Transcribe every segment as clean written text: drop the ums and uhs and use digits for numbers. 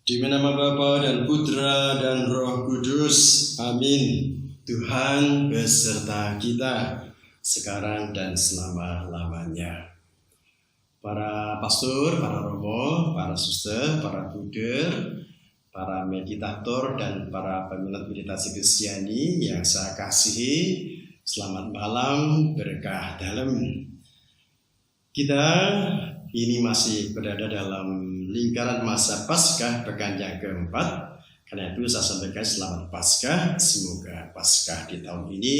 Di nama Bapa dan Putra dan Roh Kudus. Amin. Tuhan beserta kita sekarang dan selama-lamanya. Para pastor, para romo, para suster, para buder, para meditator dan para peminat meditasi Kristiani yang saya kasihi, selamat malam, berkah dalam. Kita ini masih berada dalam lingkaran masa Paskah pekan yang keempat. Karena itu saya sampaikan selamat Paskah. Semoga Paskah di tahun ini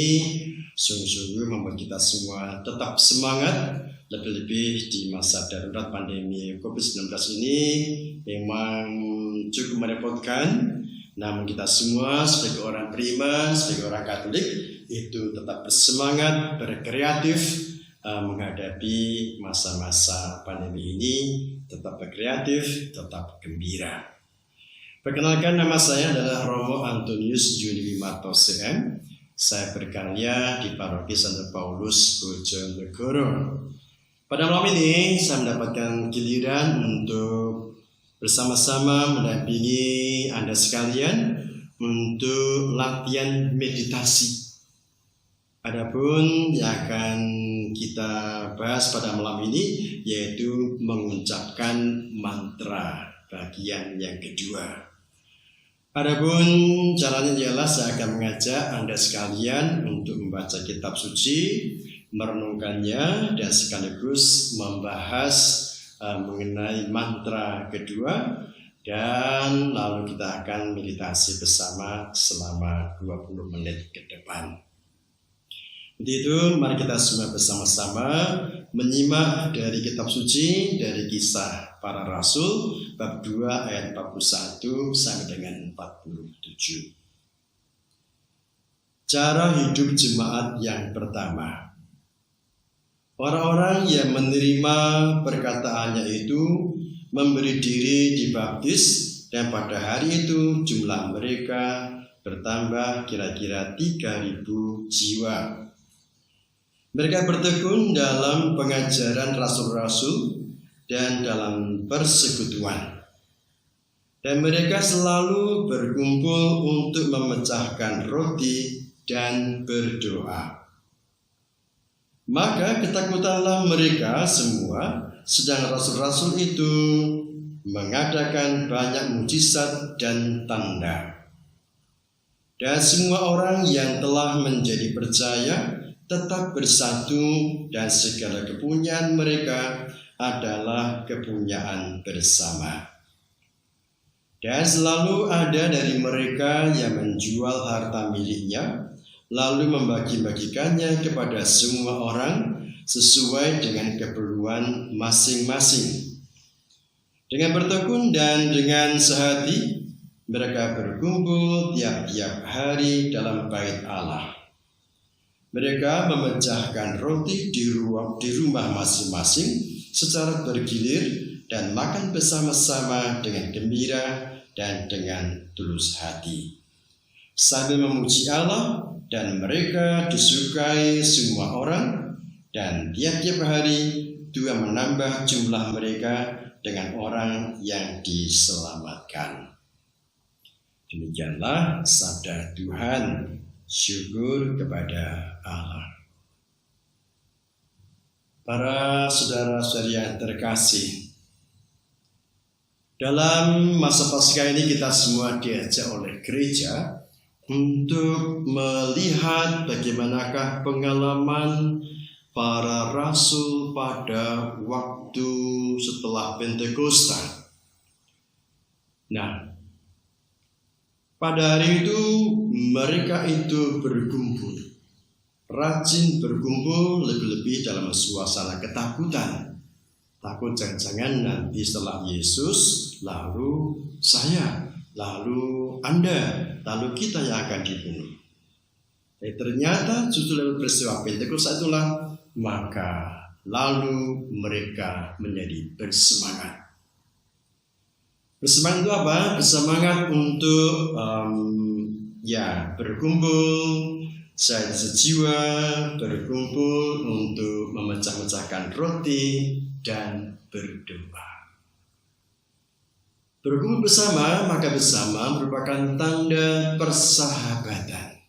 sungguh-sungguh membuat kita semua tetap semangat. Lebih-lebih di masa darurat pandemi COVID-19 ini memang cukup merepotkan. Namun kita semua sebagai orang beriman, sebagai orang Katolik itu tetap bersemangat, berkreatif menghadapi masa-masa pandemi ini, tetap berkreatif, tetap gembira. Perkenalkan, nama saya adalah Romo Antonius Juniwimarto CM. Saya berkarya di Paroki Santo Paulus Bojonegoro. Pada malam ini saya mendapatkan giliran untuk bersama-sama mendampingi Anda sekalian untuk latihan meditasi. Adapun yang akan kita bahas pada malam ini yaitu mengucapkan mantra bagian yang kedua. Adapun caranya ialah saya akan mengajak Anda sekalian untuk membaca kitab suci, merenungkannya dan sekaligus membahas mengenai mantra kedua, dan lalu kita akan meditasi bersama selama 20 menit ke depan. Jadi itu, mari kita semua bersama-sama menyimak dari kitab suci, dari Kisah Para Rasul, bab 2 ayat 41 sampai dengan 47. Cara hidup jemaat yang pertama. Orang-orang yang menerima perkataannya itu memberi diri dibaptis, dan pada hari itu jumlah mereka bertambah kira-kira 3.000 jiwa. Mereka bertekun dalam pengajaran rasul-rasul dan dalam persekutuan. Dan mereka selalu berkumpul untuk memecahkan roti dan berdoa. Maka ketakutanlah mereka semua, sedang rasul-rasul itu mengadakan banyak mujizat dan tanda. Dan semua orang yang telah menjadi percaya tetap bersatu, dan segala kepunyaan mereka adalah kepunyaan bersama. Dan selalu ada dari mereka yang menjual harta miliknya, lalu membagi-bagikannya kepada semua orang sesuai dengan keperluan masing-masing. Dengan bertekun dan dengan sehati, mereka berkumpul tiap-tiap hari dalam bait Allah. Mereka memecahkan roti di rumah masing-masing secara bergilir dan makan bersama-sama dengan gembira dan dengan tulus hati, sambil memuji Allah, dan mereka disukai semua orang, dan tiap-tiap hari Tuhan menambah jumlah mereka dengan orang yang diselamatkan. Demikianlah sabda Tuhan. Syukur kepada Allah. Para saudara-saudari yang terkasih, dalam masa Paskah ini kita semua diajak oleh gereja untuk melihat bagaimanakah pengalaman para rasul pada waktu setelah Pentakosta. Nah, pada hari itu mereka itu berkumpul, rajin berkumpul, lebih-lebih dalam suasana ketakutan. Takut jangan-jangan nanti setelah Yesus, lalu saya, lalu Anda, lalu kita yang akan dibunuh. Ternyata justru lewat peristiwa Pentakosta itulah, maka lalu mereka menjadi bersemangat. Bersemangat itu apa? Bersemangat untuk berkumpul sejiwa, berkumpul untuk memecah-mecahkan roti dan berdoa. Berkumpul bersama, maka bersama merupakan tanda persahabatan.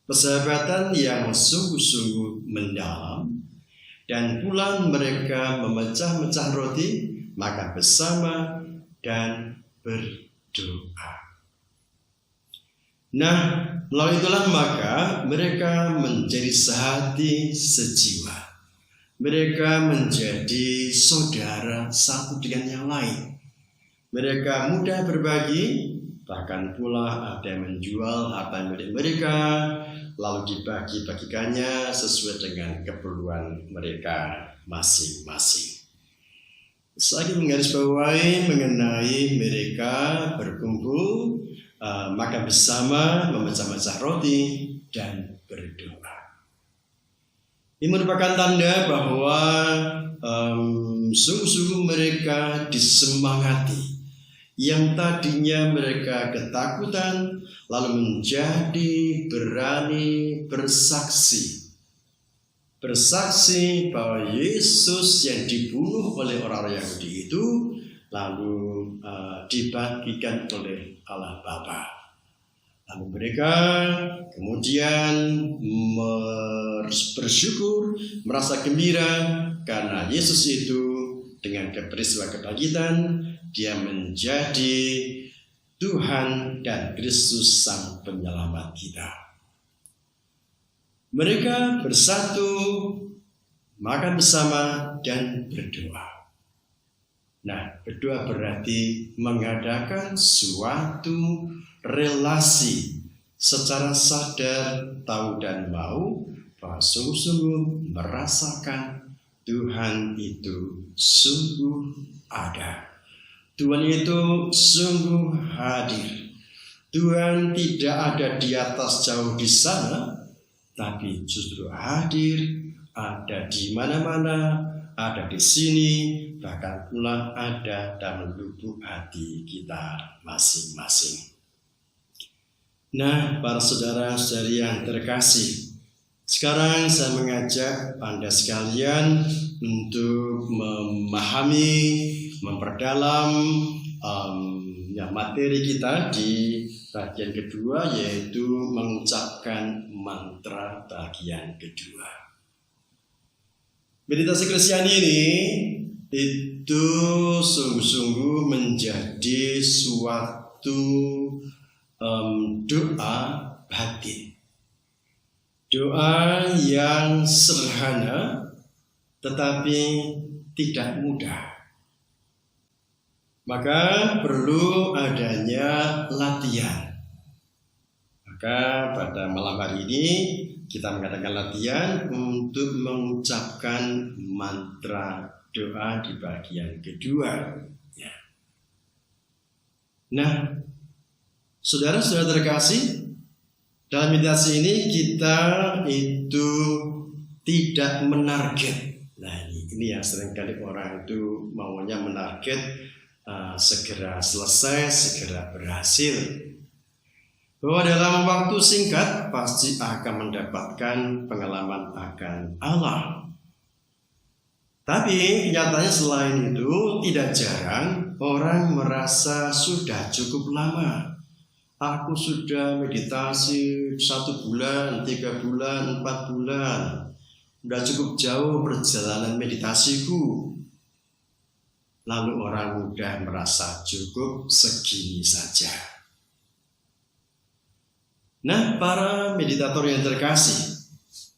Persahabatan yang sungguh-sungguh mendalam. Dan pula mereka memecah-mecah roti, maka bersama dan berdoa. Nah, melalui itulah maka mereka menjadi sehati sejiwa. Mereka menjadi saudara satu dengan yang lain. Mereka mudah berbagi, bahkan pula ada yang menjual harta milik mereka, lalu dibagi-bagikannya sesuai dengan keperluan mereka masing-masing. Saya menggarisbawahi mengenai mereka berkumpul, makan bersama, memecah-mecah roti, dan berdoa. Ini merupakan tanda bahwa sungguh-sungguh mereka disemangati. Yang tadinya mereka ketakutan, lalu menjadi berani bersaksi. Bersaksi bahwa Yesus yang dibunuh oleh orang-orang Yahudi itu lalu dibagikan oleh Allah Bapa. Lalu mereka kemudian bersyukur, merasa gembira karena Yesus itu dengan peristiwa kebangkitan dia menjadi Tuhan dan Kristus Sang Penyelamat kita. Mereka bersatu, makan bersama, dan berdoa. Nah, berdoa berarti mengadakan suatu relasi secara sadar, tahu dan mau bahwa sungguh-sungguh merasakan Tuhan itu sungguh ada. Tuhan itu sungguh hadir. Tuhan tidak ada di atas jauh di sana, tapi justru hadir, ada di mana-mana, ada di sini, bahkan pula ada dalam lubuk hati kita masing-masing. Nah, para saudara-saudari yang terkasih, sekarang saya mengajak Anda sekalian untuk memahami, memperdalam materi kita di bagian kedua, yaitu mengucapkan mantra bagian kedua. Meditasi Kristiani ini itu sungguh-sungguh menjadi suatu doa batin. Doa yang sederhana tetapi tidak mudah. Maka perlu adanya latihan. Maka pada malam hari ini kita mengadakan latihan untuk mengucapkan mantra doa di bagian kedua. Ya. Nah, saudara-saudara terkasih, dalam meditasi ini kita itu tidak menarget. Nah, ini yang seringkali orang itu maunya menarget segera selesai, segera berhasil. Bahwa dalam waktu singkat pasti akan mendapatkan pengalaman akan Allah. Tapi nyatanya selain itu tidak jarang orang merasa sudah cukup lama. Aku sudah meditasi 1 bulan, 3 bulan, 4 bulan. Sudah cukup jauh perjalanan meditasiku. Lalu orang mudah merasa cukup segini saja. Nah, para meditator yang terkasih,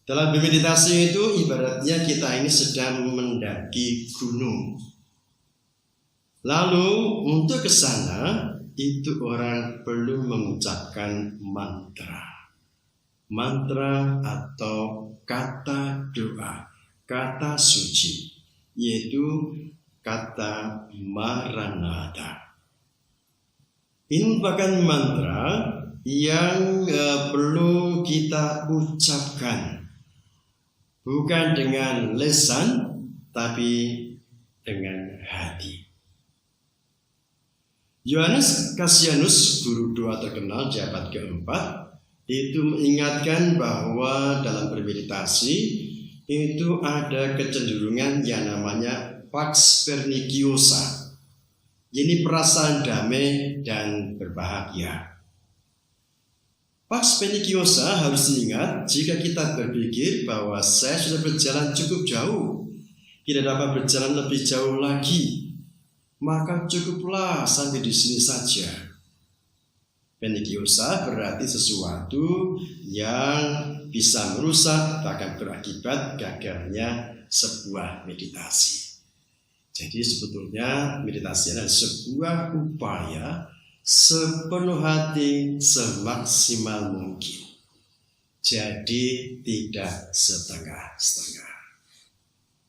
dalam bermeditasi itu ibaratnya kita ini sedang mendaki gunung. Lalu untuk ke sana itu orang perlu mengucapkan mantra. Mantra atau kata doa, kata suci, yaitu kata Maranatha. Ini merupakan mantra yang perlu kita ucapkan, bukan dengan lisan, tapi dengan hati. Yohanes Cassianus, guru doa terkenal di abad keempat, itu mengingatkan bahwa dalam bermeditasi itu ada kecenderungan yang namanya pax perniciosa. Ini perasaan damai dan berbahagia. Pax Pentecosta harus diingat jika kita berpikir bahwa saya sudah berjalan cukup jauh, tidak dapat berjalan lebih jauh lagi, maka cukuplah sampai di sini saja. Pentecosta berarti sesuatu yang bisa merusak bahkan berakibat gagalnya sebuah meditasi. Jadi sebetulnya meditasi adalah sebuah upaya sepenuh hati, semaksimal mungkin. Jadi tidak setengah-setengah.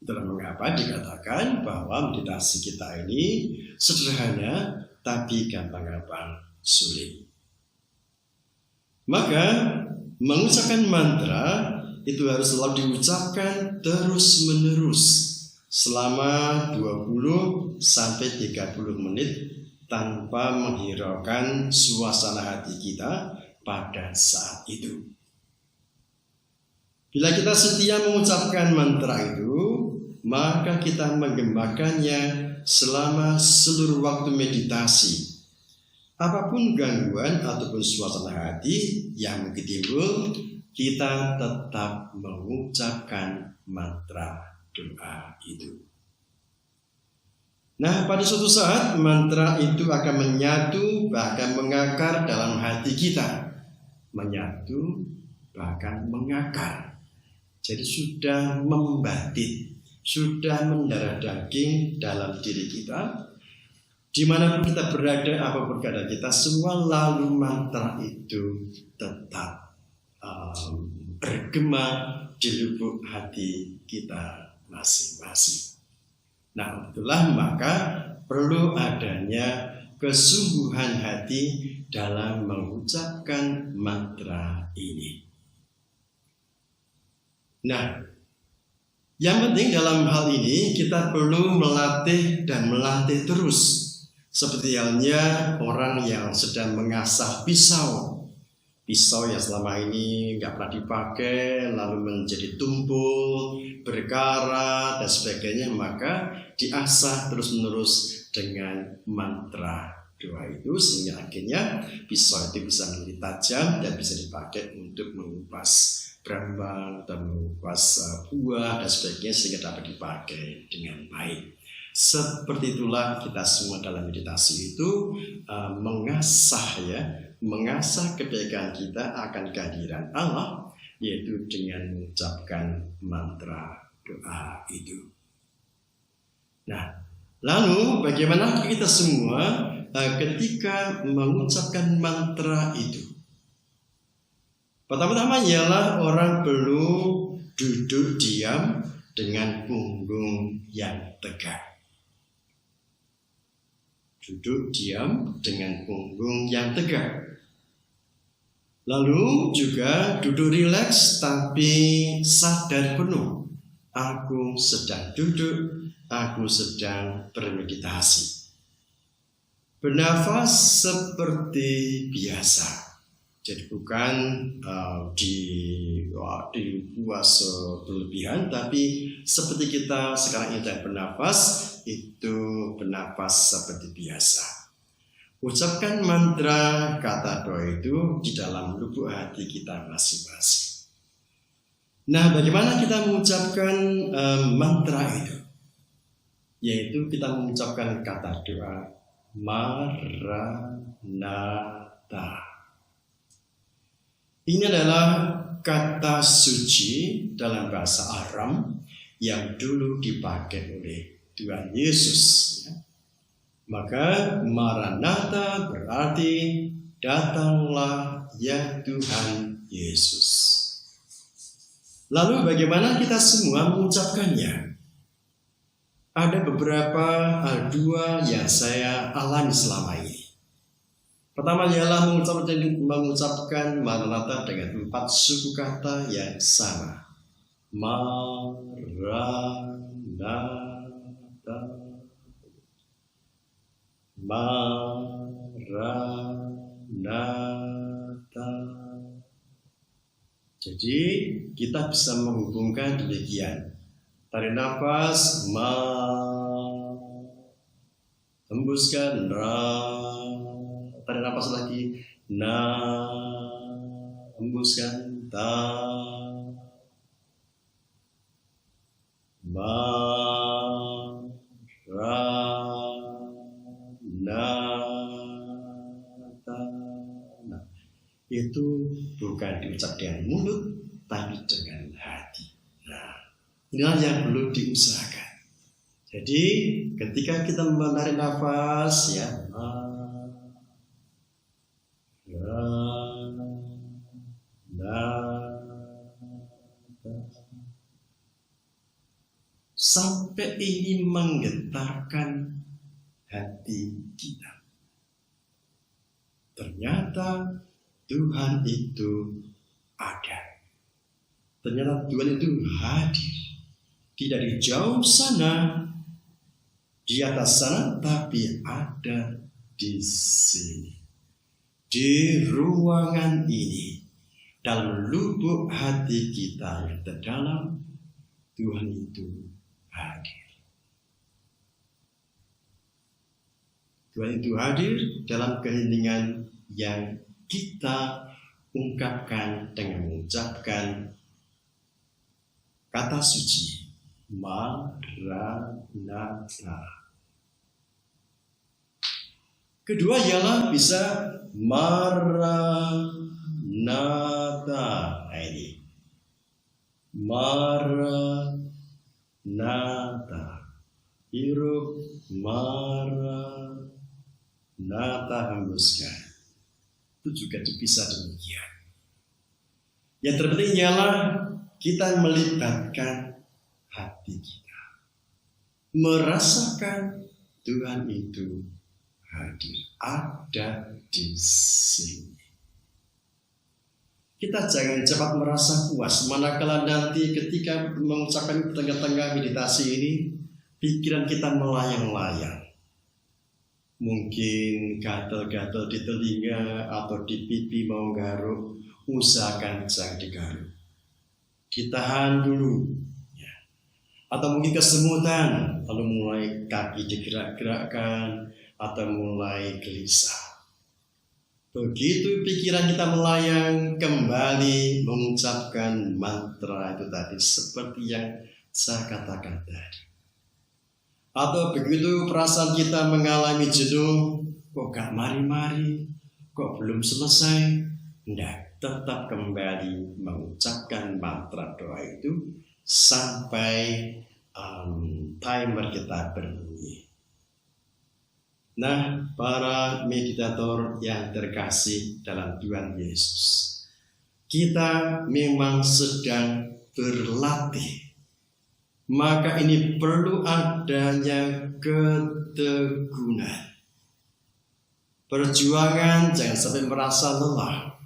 Itulah mengapa dikatakan bahwa meditasi kita ini sederhana tapi gampang-gampang sulit. Maka mengucapkan mantra itu harus selalu diucapkan terus-menerus selama 20 sampai 30 menit tanpa menghiraukan suasana hati kita pada saat itu. Bila kita setia mengucapkan mantra itu, maka kita menggemakannya selama seluruh waktu meditasi. Apapun gangguan ataupun suasana hati yang mungkin timbul, kita tetap mengucapkan mantra doa itu. Nah, pada suatu saat mantra itu akan menyatu bahkan mengakar dalam hati kita. Menyatu bahkan mengakar. Jadi sudah membatit, sudah mendarah daging dalam diri kita. Dimanapun kita berada, apapun keadaan kita, semua lalu mantra itu tetap bergema di lubuk hati kita masing-masing. Nah, itulah maka perlu adanya kesungguhan hati dalam mengucapkan mantra ini. Nah, yang penting dalam hal ini kita perlu melatih dan melatih terus. Seperti halnya orang yang sedang mengasah pisau. Pisau yang selama ini nggak pernah dipakai, lalu menjadi tumpul, berkarat, dan sebagainya, maka diasah terus-menerus dengan mantra doa itu, sehingga akhirnya pisau itu bisa menjadi tajam dan bisa dipakai untuk mengupas brambang atau mengupas buah dan sebagainya, sehingga dapat dipakai dengan baik. Seperti itulah kita semua dalam meditasi itu mengasah kebaikan kita akan kehadiran Allah, yaitu dengan mengucapkan mantra doa itu. Nah, lalu bagaimana kita semua ketika mengucapkan mantra itu? Pertama-tama ialah orang perlu duduk diam dengan punggung yang tegak. Duduk diam dengan punggung yang tegak. Lalu juga duduk rileks tapi sadar penuh. Aku sedang duduk, aku sedang bermeditasi. Bernafas seperti biasa. Jadi bukan dibuat berlebihan, tapi seperti kita sekarang ini bernafas, itu bernafas seperti biasa. Ucapkan mantra kata doa itu di dalam lubuk hati kita masing-masing. Nah, bagaimana kita mengucapkan mantra itu? Yaitu kita mengucapkan kata doa Maranatha. Ini adalah kata suci dalam bahasa Aram yang dulu dipakai oleh Tuhan Yesus. Maka Maranatha berarti datanglah ya Tuhan Yesus. Lalu bagaimana kita semua mengucapkannya? Ada beberapa dua yang saya alami selama ini. Pertama ialah mengucapkan Maranatha dengan 4 suku kata yang sama. Maranatha, Maranatha. Jadi kita bisa menghubungkan demikian. Tarik nafas, hembuskan ra, tarik nafas lagi, na, hembuskan ta, ma, ra, na, ta. Nah, itu bukan diucap dengan mulut, tapi dengan hati. Nah, inilah yang perlu diusahakan. Jadi ketika kita menarik nafas, ya, sampai ini menggetarkan hati kita. Ternyata Tuhan itu ada. Ternyata Tuhan itu hadir. Tidak di jauh sana, di atas sana, tapi ada di sini. Di ruangan ini, dalam lubuk hati kita yang terdalam, Tuhan itu hadir. Tuhan itu hadir dalam keheningan yang kita ungkapkan dengan mengucapkan kata suci Maranatha. Kedua ialah bisa Maranatha. Nah ini Maranatha. Hirup Maranatha, hembuskan. Itu juga bisa demikian. Yang terpenting ialah kita melibatkan hati kita, merasakan Tuhan itu hadir, ada di sini. Kita jangan cepat merasa puas, manakala nanti ketika mengucapkan tengah-tengah meditasi ini, pikiran kita melayang-layang. Mungkin gatal-gatal di telinga atau di pipi mau garuk, usahakan jangan digaruk. Ditahan dulu. Ya. Atau mungkin kesemutan, lalu mulai kaki digerak-gerakkan, atau mulai gelisah. Begitu pikiran kita melayang, kembali mengucapkan mantra itu tadi, seperti yang saya katakan tadi. Atau begitu perasaan kita mengalami jenuh, kok gak mari-mari, kok belum selesai, tidak, tetap kembali mengucapkan mantra doa itu sampai timer kita berbunyi. Nah, para meditator yang terkasih dalam Tuhan Yesus, kita memang sedang berlatih. Maka ini perlu adanya ketekunan. Perjuangan jangan sampai merasa lelah.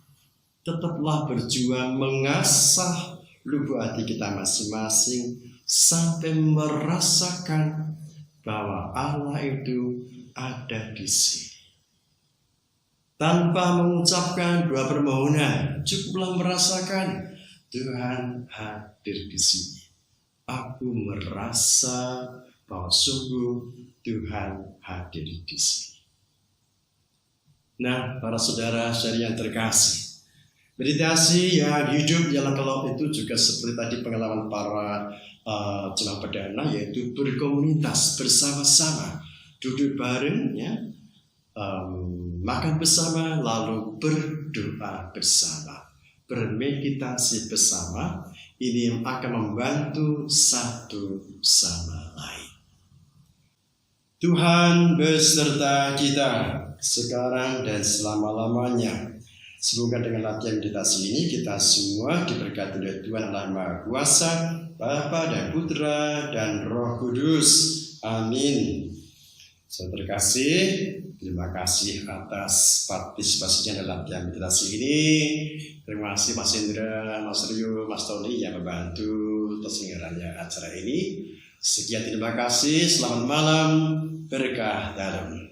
Tetaplah berjuang mengasah lubuk hati kita masing-masing sampai merasakan bahwa Allah itu ada di sini. Tanpa mengucapkan doa permohonan, cukuplah merasakan Tuhan hadir di sini. Aku merasa bahwa sungguh Tuhan hadir di sini. Nah, para saudara-saudari yang terkasih, meditasi yang hidup ialah kalau itu juga seperti tadi pengalaman para jemaat perdana, yaitu berkomunitas bersama-sama, duduk bareng, ya, makan bersama, lalu berdoa bersama, bermeditasi bersama. Ini yang akan membantu satu sama lain. Tuhan beserta kita sekarang dan selama-lamanya. Semoga dengan latihan meditasi ini kita semua diberkati oleh Tuhan Allah Maha Kuasa, Bapa dan Putra dan Roh Kudus. Amin. Saudara terkasih, terima kasih atas partisipasinya dalam latihan meditasi ini. Terima kasih Mas Indra, Mas Rio, Mas Tony yang membantu terselenggaranya acara ini. Sekian, terima kasih. Selamat malam, berkah dalam.